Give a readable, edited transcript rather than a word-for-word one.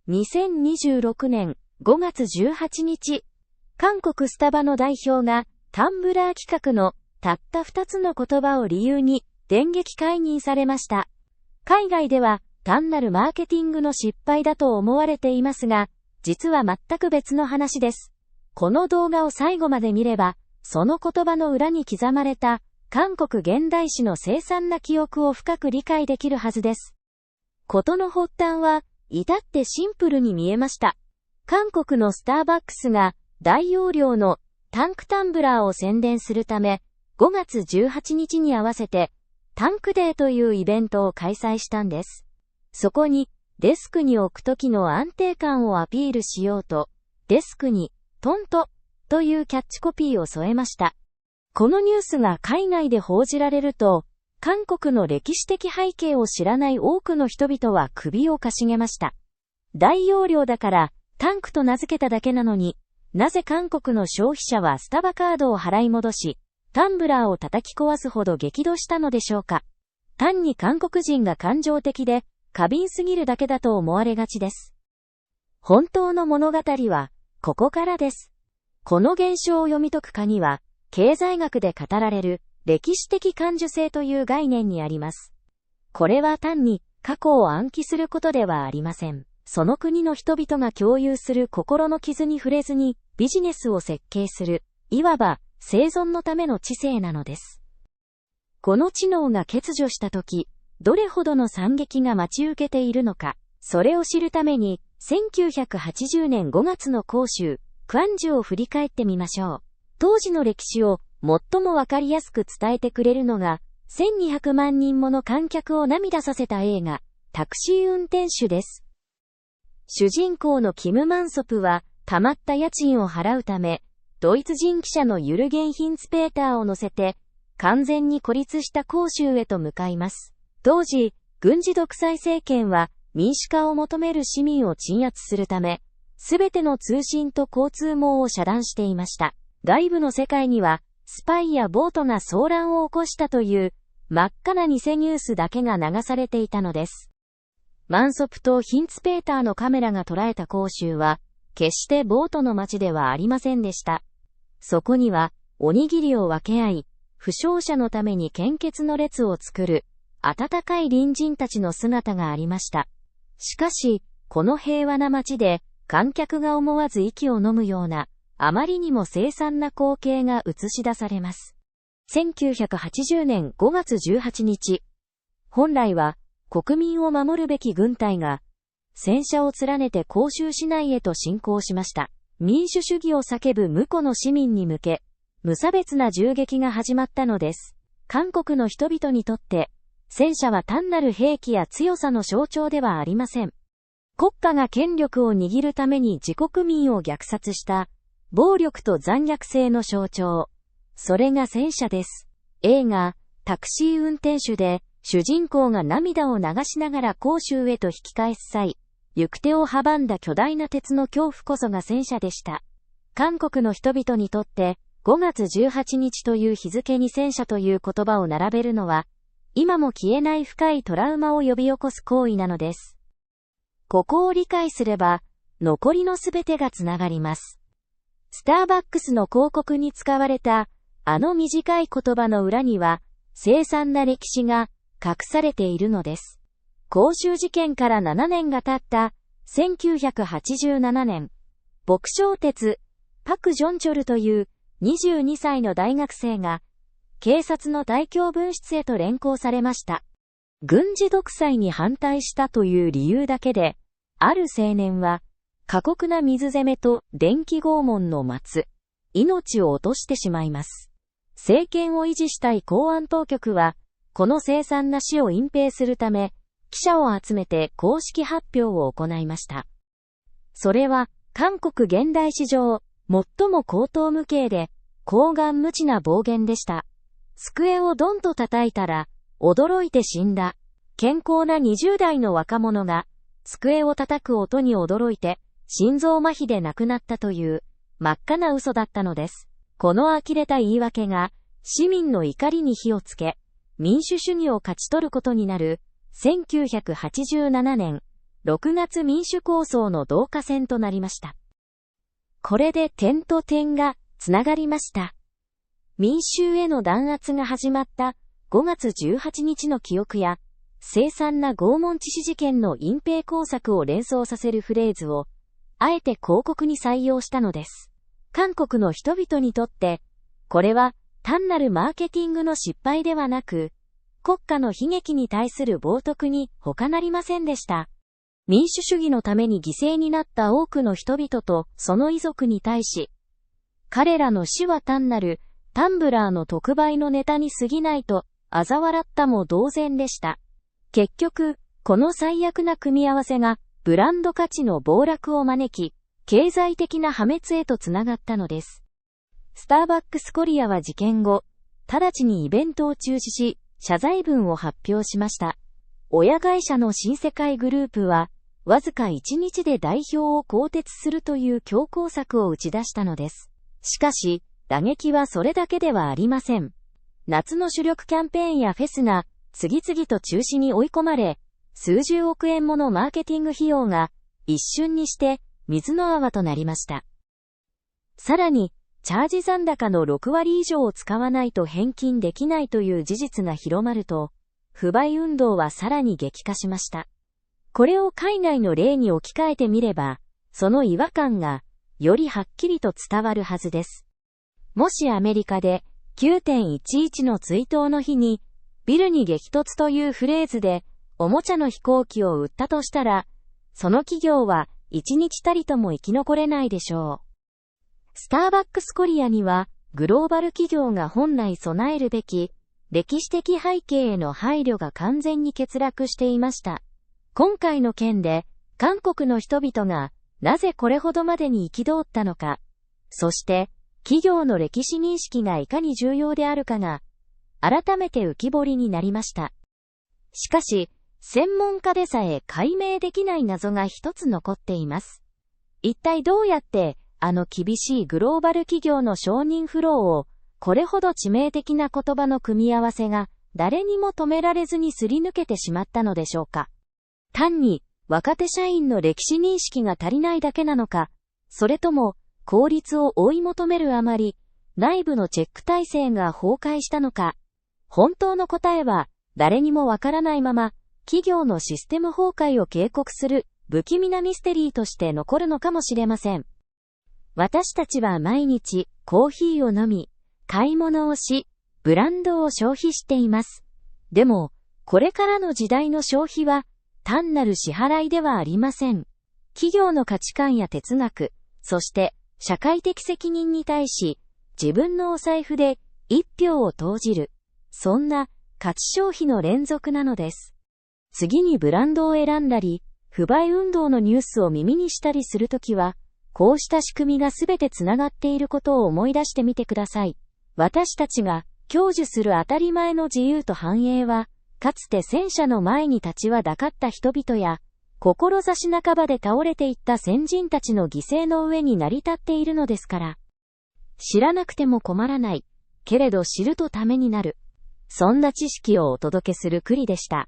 2026年5月18日、韓国スタバの代表がタンブラー企画のたった2つの言葉を理由に電撃解任されました。海外では単なるマーケティングの失敗だと思われていますが、実は全く別の話です。この動画を最後まで見れば、その言葉の裏に刻まれた韓国現代史の凄惨な記憶を深く理解できるはずです。事の発端は、至ってシンプルに見えました。韓国のスターバックスが大容量のタンクタンブラーを宣伝するため、5月18日に合わせて、タンクデーというイベントを開催したんです。そこに、デスクに置く時の安定感をアピールしようと、デスクに、トントというキャッチコピーを添えました。このニュースが海外で報じられると、韓国の歴史的背景を知らない多くの人々は首をかしげました。大容量だからタンクと名付けただけなのに、なぜ韓国の消費者はスタバカードを払い戻し、タンブラーを叩き壊すほど激怒したのでしょうか。単に韓国人が感情的で過敏すぎるだけだと思われがちです。本当の物語はここからです。この現象を読み解く鍵は、経済学で語られる歴史的感受性という概念にあります。これは単に過去を暗記することではありません。その国の人々が共有する心の傷に触れずにビジネスを設計する、いわば生存のための知性なのです。この知能が欠如したとき、どれほどの惨劇が待ち受けているのか、それを知るために、1980年5月の光州、クアンジュを振り返ってみましょう。当時の歴史を最もわかりやすく伝えてくれるのが、1200万人もの観客を涙させた映画、タクシー運転手です。主人公のキム・マンソプは、溜まった家賃を払うため、ドイツ人記者のユルゲン・ヒンツペーターを乗せて、完全に孤立した広州へと向かいます。当時、軍事独裁政権は民主化を求める市民を鎮圧するため、すべての通信と交通網を遮断していました。外部の世界には、スパイやボートが騒乱を起こしたという、真っ赤な偽ニュースだけが流されていたのです。マンソプとヒンツペーターのカメラが捉えた広州は、決してボートの街ではありませんでした。そこには、おにぎりを分け合い、負傷者のために献血の列を作る、温かい隣人たちの姿がありました。しかし、この平和な街で、観客が思わず息を飲むような、あまりにも凄惨な光景が映し出されます。1980年5月18日。本来は、国民を守るべき軍隊が、戦車を連ねて広州市内へと侵攻しました。民主主義を叫ぶ無辜の市民に向け、無差別な銃撃が始まったのです。韓国の人々にとって、戦車は単なる兵器や強さの象徴ではありません。国家が権力を握るために自国民を虐殺した、暴力と残虐性の象徴。それが戦車です。映画、タクシー運転手で、主人公が涙を流しながら広州へと引き返す際、行く手を阻んだ巨大な鉄の恐怖こそが戦車でした。韓国の人々にとって、5月18日という日付に戦車という言葉を並べるのは、今も消えない深いトラウマを呼び起こす行為なのです。ここを理解すれば、残りのすべてがつながります。スターバックスの広告に使われた、あの短い言葉の裏には、凄惨な歴史が隠されているのです。広州事件から7年が経った1987年、朴正哲、パク・ジョンチョルという22歳の大学生が警察の大教分室へと連行されました。軍事独裁に反対したという理由だけで、ある青年は過酷な水攻めと電気拷問の末、命を落としてしまいます。政権を維持したい公安当局は、この凄惨な死を隠蔽するため、記者を集めて公式発表を行いました。それは、韓国現代史上、最も荒唐無稽で、厚顔無知な暴言でした。机をドンと叩いたら、驚いて死んだ。健康な20代の若者が、机を叩く音に驚いて、心臓麻痺で亡くなったという、真っ赤な嘘だったのです。この呆れた言い訳が、市民の怒りに火をつけ、民主主義を勝ち取ることになる、1987年、6月民主構想の導火線となりました。これで点と点がつながりました。民衆への弾圧が始まった5月18日の記憶や、凄惨な拷問致死事件の隠蔽工作を連想させるフレーズを、あえて広告に採用したのです。韓国の人々にとって、これは単なるマーケティングの失敗ではなく、国家の悲劇に対する冒涜に他なりませんでした。民主主義のために犠牲になった多くの人々とその遺族に対し、彼らの死は単なるタンブラーの特売のネタに過ぎないと嘲笑ったも同然でした。結局、この最悪な組み合わせがブランド価値の暴落を招き、経済的な破滅へとつながったのです。スターバックスコリアは事件後、直ちにイベントを中止し、謝罪文を発表しました。親会社の新世界グループは、わずか1日で代表を更迭するという強硬策を打ち出したのです。しかし、打撃はそれだけではありません。夏の主力キャンペーンやフェスが次々と中止に追い込まれ、数十億円ものマーケティング費用が一瞬にして水の泡となりました。さらに、チャージ残高の6割以上を使わないと返金できないという事実が広まると、不買運動はさらに激化しました。これを海外の例に置き換えてみれば、その違和感がよりはっきりと伝わるはずです。もしアメリカで 9.11 の追悼の日にビルに激突というフレーズでおもちゃの飛行機を売ったとしたら、その企業は一日たりとも生き残れないでしょう。スターバックスコリアにはグローバル企業が本来備えるべき歴史的背景への配慮が完全に欠落していました。今回の件で、韓国の人々がなぜこれほどまでに憤ったのか、そして企業の歴史認識がいかに重要であるかが、改めて浮き彫りになりました。しかし、専門家でさえ解明できない謎が一つ残っています。一体どうやって、厳しいグローバル企業の承認フローを、これほど致命的な言葉の組み合わせが、誰にも止められずにすり抜けてしまったのでしょうか。単に若手社員の歴史認識が足りないだけなのか、それとも効率を追い求めるあまり、内部のチェック体制が崩壊したのか、本当の答えは誰にもわからないまま、企業のシステム崩壊を警告する不気味なミステリーとして残るのかもしれません。私たちは毎日コーヒーを飲み、買い物をし、ブランドを消費しています。でも、これからの時代の消費は、単なる支払いではありません。企業の価値観や哲学、そして社会的責任に対し、自分のお財布で一票を投じる。そんな価値消費の連続なのです。次にブランドを選んだり、不買運動のニュースを耳にしたりするときは、こうした仕組みがすべてつながっていることを思い出してみてください。私たちが享受する当たり前の自由と繁栄は、かつて戦車の前に立ちはだかった人々や、志半ばで倒れていった先人たちの犠牲の上に成り立っているのですから。知らなくても困らない。けれど知るとためになる。そんな知識をお届けするクリでした。